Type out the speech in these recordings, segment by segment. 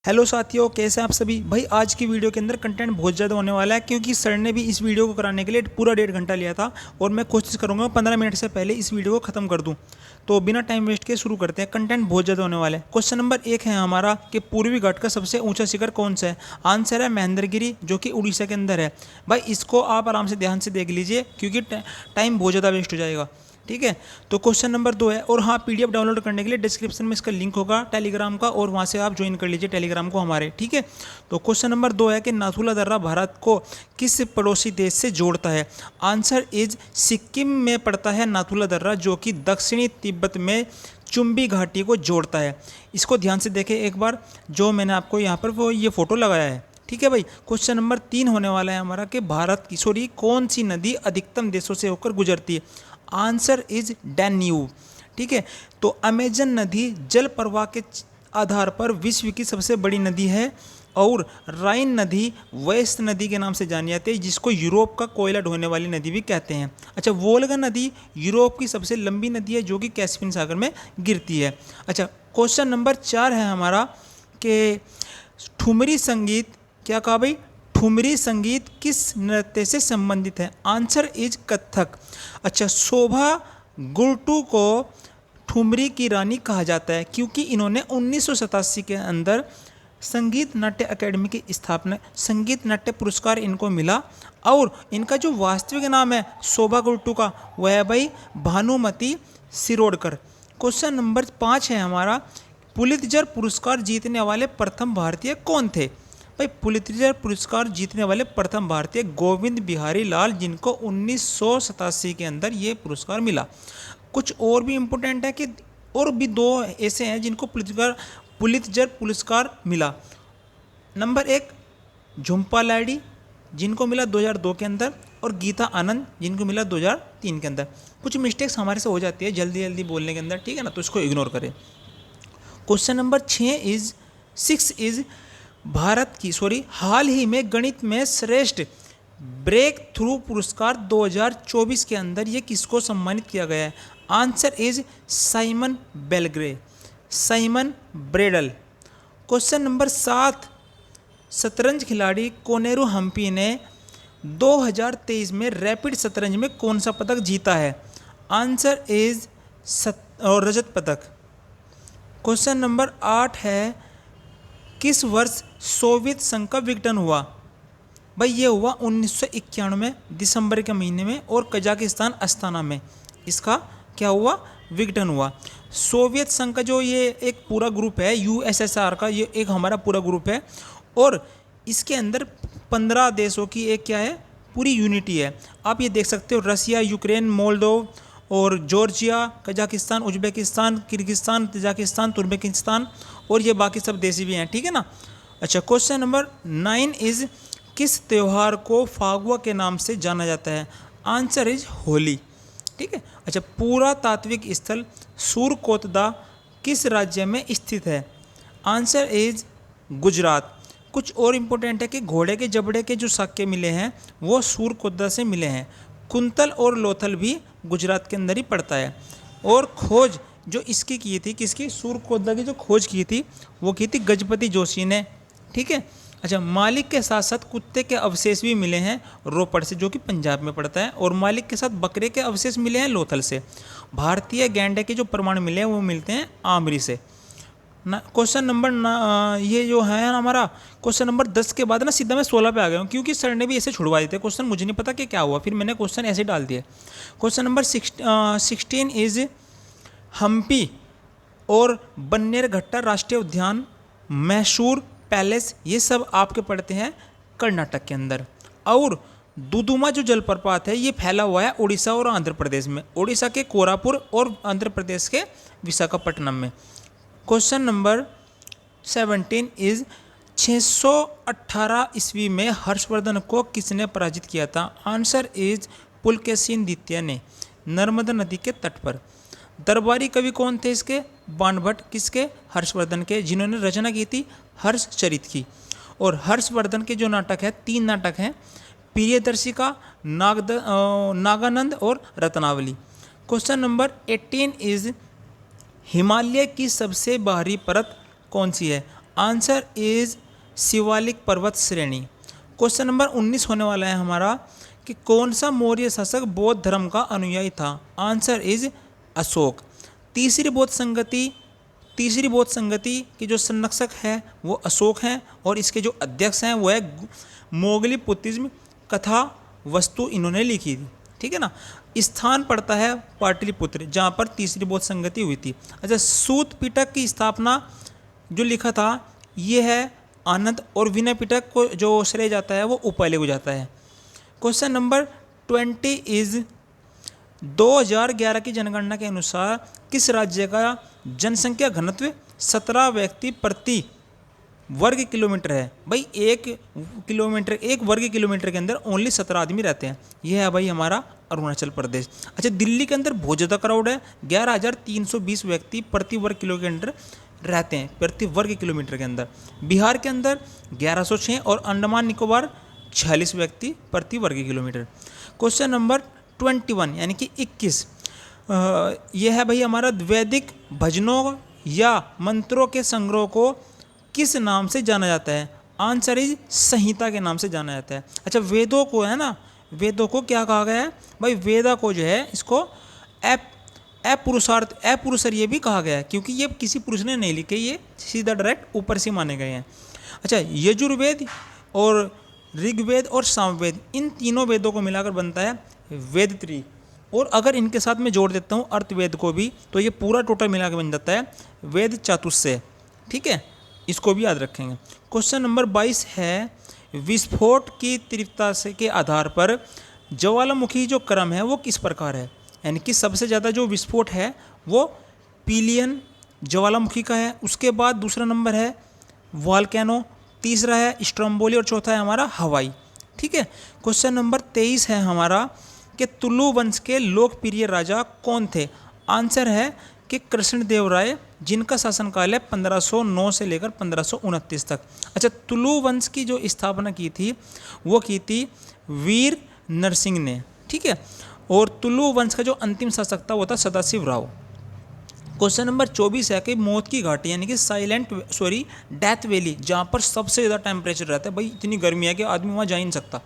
Hello साथियों, कैसे हैं आप सभी। भाई आज की वीडियो के अंदर कंटेंट बहुत ज़्यादा होने वाला है क्योंकि सर ने भी इस वीडियो को कराने के लिए पूरा 1.5 घंटा लिया था और मैं कोशिश करूंगा 15 मिनट से पहले इस वीडियो को ख़त्म कर दूं। तो बिना टाइम वेस्ट के शुरू करते हैं। कंटेंट बहुत ज़्यादा होने वाला है। क्वेश्चन नंबर 1 है हमारा कि पूर्वी घाट का सबसे ऊंचा शिखर कौन सा है। आंसर है महेंद्रगिरी, जो कि उड़ीसा के अंदर है। भाई इसको आप आराम से ध्यान से देख लीजिए क्योंकि टाइम बहुत ज़्यादा वेस्ट हो जाएगा। ठीक है, तो क्वेश्चन नंबर 2 है। और हाँ, पीडीएफ डाउनलोड करने के लिए डिस्क्रिप्शन में इसका लिंक होगा टेलीग्राम का, और वहाँ से आप ज्वाइन कर लीजिए टेलीग्राम को हमारे। ठीक है, तो क्वेश्चन नंबर 2 है कि नाथुला दर्रा भारत को किस पड़ोसी देश से जोड़ता है। आंसर इज सिक्किम में पड़ता है नाथुला दर्रा, जो कि दक्षिणी तिब्बत में चुंबी घाटी को जोड़ता है। इसको ध्यान से देखें एक बार, जो मैंने आपको यहाँ पर वो ये फोटो लगाया है। ठीक है भाई, क्वेश्चन नंबर 3 होने वाला है हमारा कि भारत की कौन सी नदी अधिकतम देशों से होकर गुजरती है। Answer is Danube. ठीक है, तो अमेजन नदी जल प्रवाह के आधार पर विश्व की सबसे बड़ी नदी है, और राइन नदी वेस्ट नदी के नाम से जानी जाती है, जिसको यूरोप का कोयला ढोने वाली नदी भी कहते हैं। अच्छा, वोल्गा नदी यूरोप की सबसे लंबी नदी है, जो कि कैस्पियन सागर में गिरती है। अच्छा, क्वेश्चन नंबर 4 है हमारा कि ठुमरी संगीत, क्या कहा भाई, ठुमरी संगीत किस नृत्य से संबंधित है। Answer is Kathak. अच्छा, शोभा गुरटू को ठुमरी की रानी कहा जाता है क्योंकि इन्होंने 1987 के अंदर संगीत नाट्य अकेडमी की स्थापना, संगीत नाट्य पुरस्कार इनको मिला, और इनका जो वास्तविक नाम है शोभा गुरटू का, वह है भाई भानुमति शिरोडकर। क्वेश्चन नंबर 5 है हमारा, पुलित्जर पुरस्कार जीतने वाले प्रथम भारतीय कौन थे। भाई पुलित्जर पुरस्कार जीतने वाले प्रथम भारतीय गोविंद बिहारी लाल, जिनको 1987 के अंदर ये पुरस्कार मिला। कुछ और भी इम्पोर्टेंट है कि और भी 2 ऐसे हैं जिनको पुलित्जर पुरस्कार मिला। नंबर 1 झुम्पा लाहिड़ी, जिनको मिला 2002 के अंदर, और गीता आनंद, जिनको मिला 2003 के अंदर। कुछ मिस्टेक्स हमारे से हो जाती है जल्दी जल्दी बोलने के अंदर, ठीक है ना, तो इसको इग्नोर करें। क्वेश्चन नंबर 6 इज भारत की हाल ही में गणित में श्रेष्ठ ब्रेक थ्रू पुरस्कार 2024 के अंदर ये किसको सम्मानित किया गया है। Answer is Simon Belgrey, Simon Bredle. Question number 7, शतरंज खिलाड़ी कोनेरू हम्पी ने 2023 में रैपिड शतरंज में कौन सा पदक जीता है। आंसर इज रजत पदक। क्वेश्चन नंबर 8 है, किस वर्ष सोवियत संघ का विघटन हुआ। भाई ये हुआ 1991 में दिसंबर के महीने में, और कजाकिस्तान अस्ताना में इसका क्या हुआ, विघटन हुआ। सोवियत संघ का जो ये एक पूरा ग्रुप है, यूएसएसआर का ये एक हमारा पूरा ग्रुप है, और इसके अंदर 15 देशों की एक क्या है, पूरी यूनिटी है। आप ये देख सकते हो, रसिया, यूक्रेन, मोल्दोव और Georgia, Kazakhstan, Uzbekistan, Kyrgyzstan, Tajikistan, Turkmenistan, और ये बाकी सब देश भी हैं। ठीक है ना। अच्छा, क्वेश्चन नंबर 9 इज किस त्यौहार को फागुआ के नाम से जाना जाता है। Answer is Holi. ठीक है। अच्छा, पूरा तात्विक स्थल सूरकोतदा किस राज्य में स्थित है। Answer is Gujarat. कुछ और इम्पोर्टेंट है कि घोड़े के जबड़े के जो सिक्के मिले हैं वो सूरकोतदा से मिले हैं। कुंतल और लोथल भी गुजरात के अंदर ही पड़ता है। और खोज जो इसकी की थी, किसकी, सूरकोतदा की जो खोज की थी वो की थी गजपति जोशी ने। ठीक है। अच्छा, मालिक के साथ साथ कुत्ते के अवशेष भी मिले हैं रोपड़ से, जो कि पंजाब में पड़ता है, और मालिक के साथ बकरे के अवशेष मिले हैं लोथल से। भारतीय गैंडे के जो प्रमाण मिले हैं वो मिलते हैं आमरी से। क्वेश्चन नंबर ये जो है हमारा क्वेश्चन नंबर 10 के बाद ना सीधा मैं 16 पे आ गया हूँ, क्योंकि सर ने भी ऐसे छुड़वा दिए थे क्वेश्चन, मुझे नहीं पता कि क्या हुआ, फिर मैंने क्वेश्चन ऐसे डाल दिए। क्वेश्चन नंबर 16 इज हम्पी और बन्नेरघट्टा राष्ट्रीय उद्यान, मैसूर पैलेस, ये सब आपके पड़ते हैं कर्नाटक के अंदर। और दुदुमा जो जलप्रपात है ये फैला हुआ है उड़ीसा और आंध्र प्रदेश में, उड़ीसा के कोरापुर और आंध्र प्रदेश के विशाखापट्टनम में। क्वेश्चन नंबर 17 इज 618 ईस्वी में हर्षवर्धन को किसने पराजित किया था। आंसर इज पुलकेशिन द्वितीय ने, नर्मदा नदी के तट पर। दरबारी कवि कौन थे इसके, बाणभट्ट, किसके, हर्षवर्धन के, जिन्होंने रचना की थी हर्षचरित की। और हर्षवर्धन के जो नाटक है, 3 नाटक हैं, प्रियदर्शिका, नागानंद और Ratnavali. Question number 18 is Himalaya की सबसे बाहरी परत कौन सी है। आंसर इज शिवालिक पर्वत श्रेणी। क्वेश्चन नंबर 19 होने वाला है हमारा कि कौन सा मौर्य शासक बौद्ध धर्म का अनुयायी था। Answer is Ashok. तीसरी बौद्ध संगति के जो संरक्षक है वो अशोक हैं और इसके जो अध्यक्ष हैं वो है मोगली पुत्तिज्म कथा वस्तु इन्होंने लिखी थी। ठीक है ना। स्थान पड़ता है पाटलिपुत्र जहाँ पर तीसरी बौद्ध संगति हुई थी। अच्छा, सूत पिटक की स्थापना जो लिखा था ये है आनंद और विनय पिटक को जो श्रेय जाता है वो उपाले को जाता है। क्वेश्चन नंबर 20 इज 2011 की जनगणना के अनुसार किस राज्य का जनसंख्या घनत्व 17 व्यक्ति प्रति वर्ग किलोमीटर है। भाई एक वर्ग किलोमीटर के अंदर ओनली 17 आदमी रहते हैं। यह है भाई हमारा अरुणाचल प्रदेश। अच्छा, दिल्ली के अंदर बहुत ज़्यादा क्राउड है, 11,320 व्यक्ति प्रति वर्ग किलो के अंदर रहते हैं, प्रति वर्ग किलोमीटर के अंदर। बिहार के अंदर 1106 और अंडमान निकोबार 46 व्यक्ति प्रति वर्ग किलोमीटर। क्वेश्चन नंबर 21 यानी कि 21 यह है भाई हमारा वैदिक भजनों या मंत्रों के संग्रह को किस नाम से जाना जाता है। आंसर इज संहिता के नाम से जाना जाता है। अच्छा, वेदों को है ना, वेदों को क्या कहा गया है भाई, वेदा को जो है इसको अपुरुषार्थ ये भी कहा गया है क्योंकि ये किसी पुरुष ने नहीं लिखे, ये सीधा डायरेक्ट ऊपर से माने गए हैं। अच्छा, यजुर्वेद और ऋग्वेद और सामवेद इन तीनों वेदों को मिलाकर बनता है वेदत्रयी, और अगर इनके साथ मैं जोड़ देता हूँ अर्थवेद को भी तो ये पूरा टोटल मिलाकर बन जाता है वेद चतुष्टय। ठीक है, इसको भी याद रखेंगे। क्वेश्चन नंबर 22 है विस्फोट की तीव्रता से के आधार पर ज्वालामुखी जो क्रम है वो किस प्रकार है। यानी कि सबसे ज़्यादा जो विस्फोट है वो पिलियन ज्वालामुखी का है, उसके बाद दूसरा नंबर है वॉल्केनो, तीसरा है स्ट्रोम्बोली और चौथा है हमारा हवाई। ठीक है। क्वेश्चन नंबर 23 है हमारा कि तुलु वंश के लोकप्रिय राजा कौन थे। आंसर है कि कृष्णदेव राय, जिनका शासनकाल है 1509 से लेकर 1529 तक। अच्छा, तुलु वंश की जो स्थापना की थी वो की थी वीर नरसिंह ने। ठीक है, और तुलु वंश का जो अंतिम शासक था वो था सदाशिव राव। क्वेश्चन नंबर 24 है कि मौत की घाटी यानी कि डेथ वैली जहाँ पर सबसे ज़्यादा टेम्परेचर रहता है, भाई इतनी गर्मी है कि आदमी वहाँ जा ही नहीं सकता।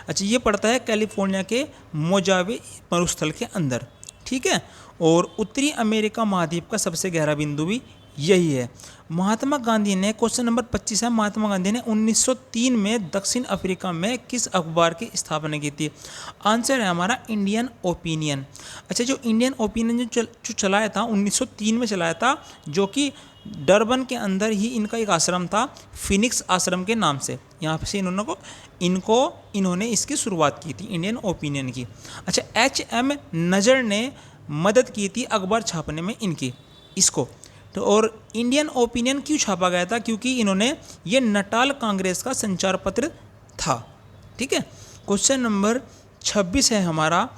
अच्छा, ये पड़ता है कैलिफोर्निया के मोजावे मरुस्थल के अंदर। ठीक है, और उत्तरी अमेरिका महाद्वीप का सबसे गहरा बिंदु भी यही है। महात्मा गांधी ने, क्वेश्चन नंबर 25 है, महात्मा गांधी ने 1903 में दक्षिण अफ्रीका में किस अखबार की स्थापना की थी। आंसर है हमारा इंडियन ओपिनियन। अच्छा, जो इंडियन ओपिनियन जो चलाया था 1903 में चलाया था, जो कि डरबन के अंदर ही इनका एक आश्रम था फिनिक्स आश्रम के नाम से, यहाँ से इन्होंने इसकी शुरुआत की थी इंडियन ओपिनियन की। अच्छा, HM नजर ने मदद की थी अखबार छापने में इनकी इसको तो, और इंडियन ओपिनियन क्यों छापा गया था, क्योंकि इन्होंने ये नटाल कांग्रेस का संचार पत्र था। ठीक है। क्वेश्चन नंबर 26 है हमारा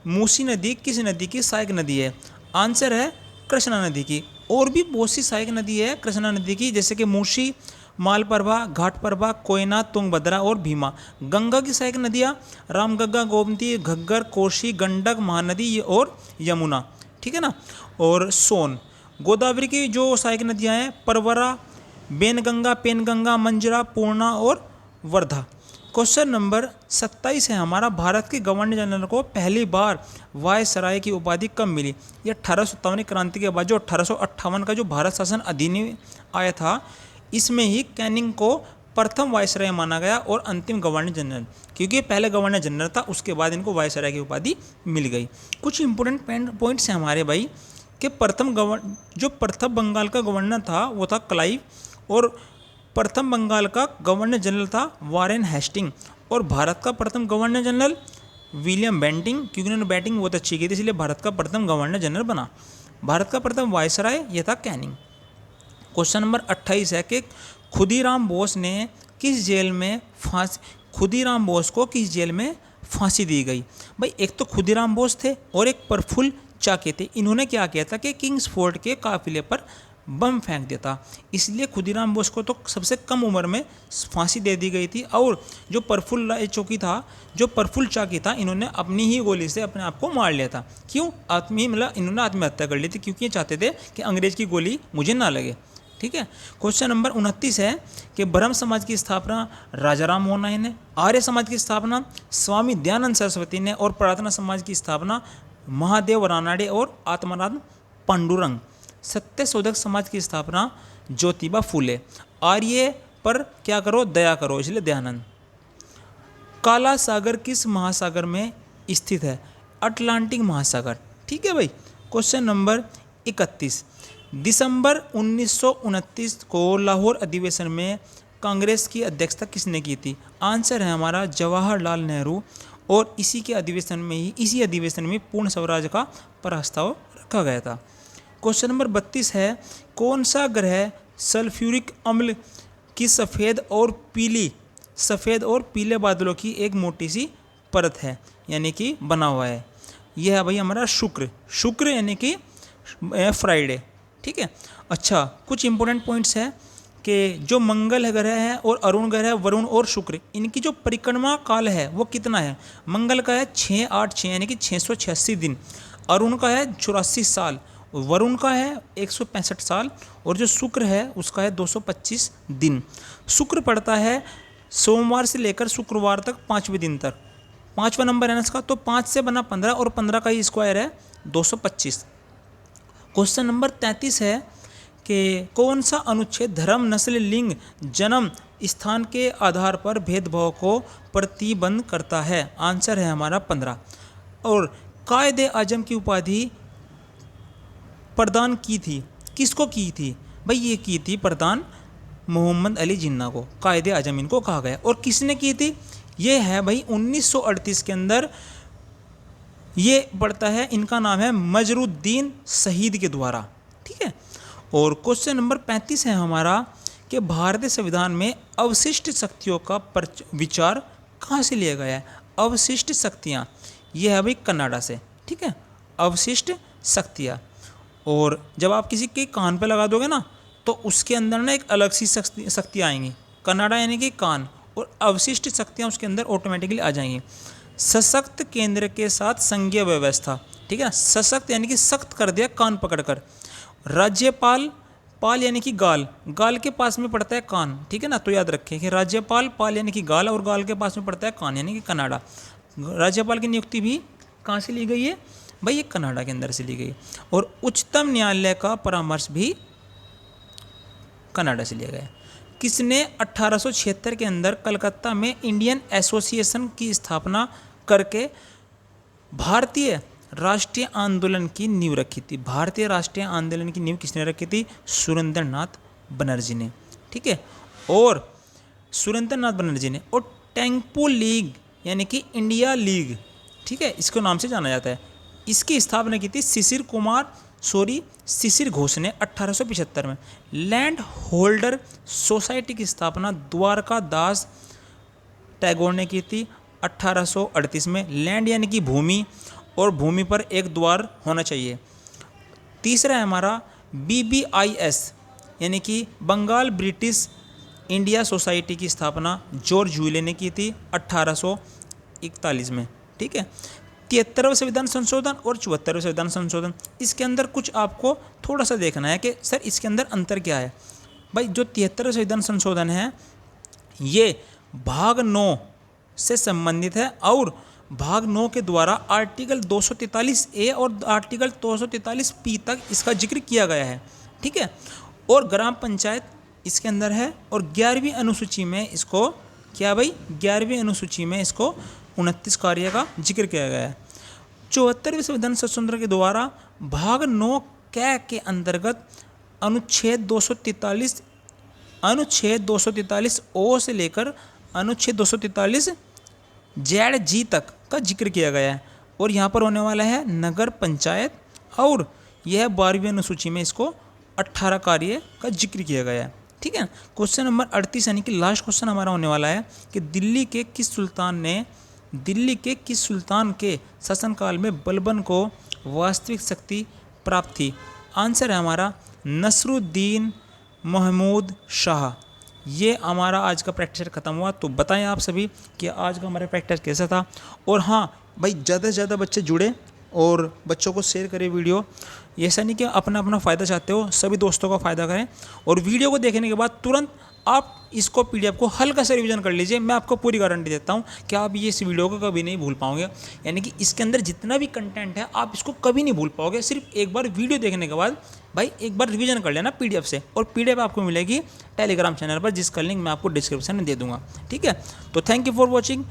मूसी नदी किस नदी की सहायक नदी है। आंसर है कृष्णा नदी की। और भी बहुत सी सहायक नदी है कृष्णा नदी की, जैसे कि मूसी, मालप्रभा, घाटप्रभा, कोयना, तुंगभद्रा और भीमा। गंगा की सहायक नदियाँ रामगंगा, गोमती, घग्गर, कोसी, गंडक, महानदी और यमुना। ठीक है ना। और सोन। गोदावरी की जो सहायक नदियाँ हैं परवरा, बेनगंगा, पेनगंगा, मंजरा, पूर्णा और वर्धा। क्वेश्चन नंबर 27 है हमारा भारत के गवर्नर जनरल को पहली बार वायसराय की उपाधि कब मिली। ये 1857 क्रांति के बाद जो 1858 का जो भारत शासन अधिनियम आया था, इसमें ही कैनिंग को प्रथम वायसराय माना गया और अंतिम गवर्नर जनरल, क्योंकि पहले गवर्नर जनरल था, उसके बाद इनको वायसराय की उपाधि मिल गई। कुछ इंपॉर्टेंट पॉइंट्स हैं हमारे भाई कि प्रथम बंगाल का गवर्नर था वो था क्लाइव, और प्रथम बंगाल का गवर्नर जनरल था वारेन हेस्टिंग, और भारत का प्रथम गवर्नर जनरल विलियम बेंटिंग, क्योंकि उन्होंने बैटिंग बहुत अच्छी की थी इसलिए भारत का प्रथम गवर्नर जनरल बना। भारत का प्रथम वायसराय ये था कैनिंग। क्वेश्चन नंबर 28 है कि खुदीराम बोस को किस जेल में फांसी दी गई। भाई एक तो खुदीराम बोस थे और एक प्रफुल्ल चाकी थे। इन्होंने क्या किया था कि किंग्स फोर्ट के काफिले पर बम फेंक दिया था, इसलिए खुदीराम बोस को तो सबसे कम उम्र में फांसी दे दी गई थी। और जो प्रफुल्ल चाकी था इन्होंने अपनी ही गोली से अपने आप को मार लिया था। क्यों? इन्होंने आत्महत्या कर ली थी, क्योंकि ये चाहते थे कि अंग्रेज की गोली मुझे ना लगे। ठीक है। क्वेश्चन नंबर 29 है कि ब्रह्म समाज की स्थापना राजा राम मोहन राय ने, आर्य समाज की स्थापना स्वामी दयानंद सरस्वती ने और प्रार्थना समाज की स्थापना महादेव रानाडे और आत्माराम पांडुरंग। सत्यशोधक समाज की स्थापना ज्योतिबा फूले। आर्य पर क्या करो, दया करो, इसलिए दयानंद। काला सागर किस महासागर में स्थित है? अटलांटिक महासागर। ठीक है भाई। क्वेश्चन नंबर 31, दिसंबर 1929 को लाहौर अधिवेशन में कांग्रेस की अध्यक्षता किसने की थी? आंसर है हमारा जवाहरलाल नेहरू, और इसी अधिवेशन में पूर्ण स्वराज का प्रस्ताव रखा गया था। क्वेश्चन नंबर 32 है, कौन सा ग्रह सल्फ्यूरिक अम्ल की सफ़ेद और पीले बादलों की एक मोटी सी परत है, यानी कि बना हुआ है? यह है भाई हमारा शुक्र यानी कि फ्राइडे। ठीक है। अच्छा, कुछ इंपॉर्टेंट पॉइंट्स है कि जो मंगल ग्रह है और अरुण ग्रह है, वरुण और शुक्र, इनकी जो परिक्रमा काल है वो कितना है? मंगल का है 686 यानी कि 686 दिन, अरुण का है 84 साल, वरुण का है 165 साल, और जो शुक्र है उसका है 225 दिन। शुक्र पड़ता है सोमवार से लेकर शुक्रवार तक 5वें दिन तक, 5वां नंबर है ना इसका, तो 5 से बना 15 और 15 का ही स्क्वायर है 225। क्वेश्चन नंबर 33 है कि कौन सा अनुच्छेद धर्म, नस्ल, लिंग, जन्म स्थान के आधार पर भेदभाव को प्रतिबंध करता है? आंसर है हमारा 15। और कायदे आजम की उपाधि प्रदान की थी, किसको की थी भाई? ये की थी प्रदान मोहम्मद अली जिन्ना को, कायदे आजम इनको कहा गया। और किसने की थी? ये है भाई 1938 के अंदर, ये पड़ता है, इनका नाम है मजरुद्दीन शहीद के द्वारा। ठीक है। और क्वेश्चन नंबर 35 है हमारा कि भारतीय संविधान में अवशिष्ट शक्तियों का विचार कहाँ से लिया गया है? अवशिष्ट शक्तियाँ, ये है भाई कनाडा से। ठीक है, अवशिष्ट शक्तियाँ। और जब आप किसी के कान पे लगा दोगे ना तो उसके अंदर ना एक अलग सी शक्तियाँ आएंगी, कनाडा यानी कि कान, और अवशिष्ट शक्तियाँ उसके अंदर ऑटोमेटिकली आ जाएंगी। सशक्त केंद्र के साथ संघीय व्यवस्था। ठीक है, सशक्त यानी कि सख्त कर दिया कान पकड़कर। राज्यपाल, पाल यानी कि गाल, गाल के पास में पड़ता है कान। ठीक है ना, तो याद रखें कि राज्यपाल, पाल यानी कि गाल, और गाल के पास में पड़ता है कान यानी कि कनाडा। राज्यपाल की नियुक्ति भी कहाँ से ली गई है भाई? ये कनाडा के अंदर से ली गई। और उच्चतम न्यायालय का परामर्श भी कनाडा से लिया गया। किसने 1876 के अंदर कलकत्ता में इंडियन एसोसिएशन की स्थापना करके भारतीय राष्ट्रीय आंदोलन की नींव रखी थी? भारतीय राष्ट्रीय आंदोलन की नींव किसने रखी थी? सुरेंद्रनाथ बनर्जी ने। ठीक है, और सुरेंद्रनाथ बनर्जी ने। और टेंगपो लीग यानी कि इंडिया लीग, ठीक है, इसको नाम से जाना जाता है, इसकी स्थापना की थी शिशिर घोष ने 1875 में। लैंड होल्डर सोसाइटी की स्थापना द्वारका दास टैगोर ने की थी 1838 में। लैंड यानी कि भूमि, और भूमि पर एक द्वार होना चाहिए। तीसरा है हमारा BBIS यानी कि बंगाल ब्रिटिश इंडिया सोसाइटी की स्थापना जॉर्ज ह्यूले ने की थी 1841 में। ठीक है। 73वें संविधान संशोधन और 74वें संविधान संशोधन, इसके अंदर कुछ आपको थोड़ा सा देखना है कि सर इसके अंदर अंतर क्या है। भाई जो 73वें संविधान संशोधन है ये भाग 9 से संबंधित है, और भाग 9 के द्वारा आर्टिकल 243A और आर्टिकल 243P तक इसका जिक्र किया गया है। ठीक है। और ग्राम पंचायत इसके अंदर है, और 11वीं अनुसूची में इसको क्या भाई, 11वीं अनुसूची में इसको 29 कार्य का जिक्र किया गया है। 74वें संविधान संशोधन के द्वारा भाग 9 कै के अंतर्गत अनुच्छेद 243 ओ से लेकर अनुच्छेद 243 ZG तक का जिक्र किया गया है, और यहाँ पर होने वाला है नगर पंचायत, और यह 12वीं अनुसूची में इसको 18 कार्य का जिक्र किया गया है। ठीक है। क्वेश्चन नंबर 38 यानी कि लास्ट क्वेश्चन हमारा होने वाला है कि दिल्ली के किस सुल्तान के शासनकाल में बलबन को वास्तविक शक्ति प्राप्त थी? आंसर है हमारा नसरुद्दीन महमूद शाह। ये हमारा आज का प्रैक्टिस खत्म हुआ। तो बताएं आप सभी कि आज का हमारा प्रैक्टिस कैसा था। और हाँ भाई, ज़्यादा से ज़्यादा बच्चे जुड़े और बच्चों को शेयर करें वीडियो, ऐसा नहीं कि अपना अपना फ़ायदा चाहते हो, सभी दोस्तों का फ़ायदा करें। और वीडियो को देखने के बाद तुरंत आप इसको पीडीएफ को हल्का सा रिवीजन कर लीजिए। मैं आपको पूरी गारंटी देता हूँ कि आप ये इस वीडियो को कभी नहीं भूल पाओगे। यानी कि इसके अंदर जितना भी कंटेंट है आप इसको कभी नहीं भूल पाओगे। सिर्फ एक बार वीडियो देखने के बाद भाई एक बार रिवीजन कर लेना पीडीएफ से, और पीडीएफ आपको मिलेगी टेलीग्राम चैनल पर, जिसका लिंक मैं आपको डिस्क्रिप्शन में दे दूंगा। ठीक है, तो थैंक यू फॉर वॉचिंग।